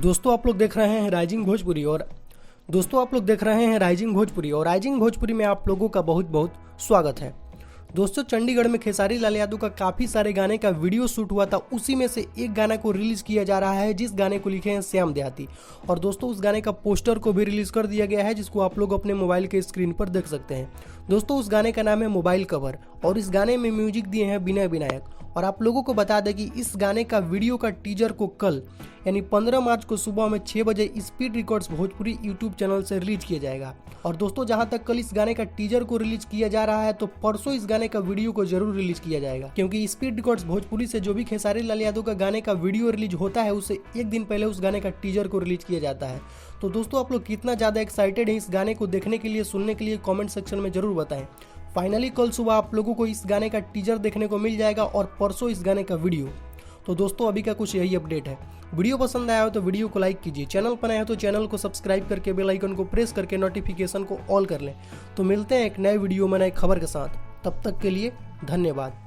दोस्तों आप लोग देख रहे हैं राइजिंग भोजपुरी और राइजिंग भोजपुरी में आप लोगों का बहुत बहुत स्वागत है। दोस्तों चंडीगढ़ में खेसारी लाल यादव का काफ़ी सारे गाने का वीडियो शूट हुआ था, उसी में से एक गाना को रिलीज़ किया जा रहा है जिस गाने को लिखे हैं श्याम देहाती। और दोस्तों उस गाने का पोस्टर को भी रिलीज़ कर दिया गया है जिसको आप लोग अपने मोबाइल के स्क्रीन पर देख सकते हैं। दोस्तों उस गाने का नाम है मोबाइल कवर और इस गाने में म्यूजिक दिए हैं विनय विनायक। और आप लोगों को बता दें कि इस गाने का वीडियो का टीजर को कल यानी 15 मार्च को सुबह में 6 बजे speed records Bhojpuri YouTube channel से रिलीज किया जाएगा। और दोस्तों जहां तक कल इस गाने का टीजर को रिलीज किया जा रहा है तो परसों इस गाने का वीडियो को जरूर रिलीज किया जाएगा, क्योंकि स्पीड रिकॉर्ड्स भोजपुरी से जो भी खेसारी लाल यादव का गाने का वीडियो रिलीज होता है उससे एक दिन पहले उस गाने का टीजर को रिलीज किया जाता है। तो दोस्तों आप लोग कितना ज़्यादा एक्साइटेड हैं इस गाने को देखने के लिए, सुनने के लिए, कॉमेंट सेक्शन में जरूर बताएं। फाइनली कल सुबह आप लोगों को इस गाने का टीजर देखने को मिल जाएगा और परसों इस गाने का वीडियो। तो दोस्तों अभी का कुछ यही अपडेट है। वीडियो पसंद आया हो तो वीडियो को लाइक कीजिए, चैनल पर आए हो तो चैनल को सब्सक्राइब करके बेल आइकन को प्रेस करके नोटिफिकेशन को ऑल कर लें। तो मिलते हैं एक नए वीडियो में नए खबर के साथ, तब तक के लिए धन्यवाद।